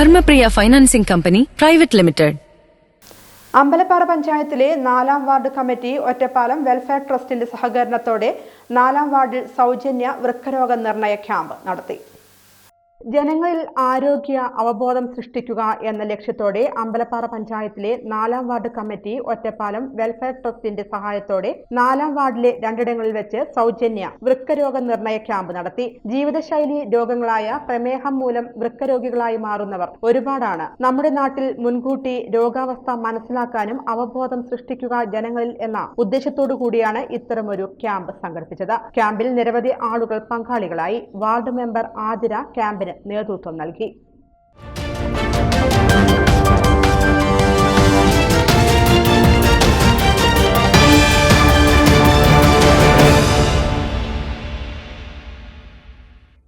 Dharmapriya financing company private limited. Ambalappara പഞ്ചായത്തിലെ 4ാം ward committee Ottapalam welfare ട്രസ്റ്റിന്റെ സഹകരണത്തോടെ 4ാം വാർഡിൽ സൗജന്യ വൃക്കരോഗ നിർണയ ക്യാമ്പ് നടത്തി. ജനങ്ങളിൽ ആരോഗ്യ അവബോധം സൃഷ്ടിക്കുക എന്ന ലക്ഷ്യത്തോടെ അമ്പലപ്പാറ പഞ്ചായത്തിലെ 4ാം വാർഡ് കമ്മിറ്റി ഒറ്റപ്പാലം വെൽഫെയർ ട്രസ്റ്റിന്റെ സഹായത്തോടെ 4ാം വാർഡിലെ 2ഇടങ്ങളിൽ വെച്ച് സൗജന്യ വൃക്കരോഗ നിർണയ ക്യാമ്പ് നടത്തി. ജീവിതശൈലി രോഗങ്ങളായ പ്രമേഹം മൂലം വൃക്കരോഗികളായി മാറുന്നവർ ഒരുപാടാണ്. നമ്മുടെ നാട്ടിൽ മുൻകൂട്ടി രോഗാവസ്ഥ മനസ്സിലാക്കാനും അവബോധം സൃഷ്ടിക്കുക ജനങ്ങളിൽ എന്ന ഉദ്ദേശത്തോടു കൂടിയാണ് ഇത്തരമൊരു ക്യാമ്പ് സംഘടിപ്പിച്ചത്. ക്യാമ്പിൽ നിരവധി ആളുകൾ പങ്കാളികളായി. വാർഡ് മെമ്പർ ആതിര ക്യാമ്പിന് നേതൃത്വം നൽകി.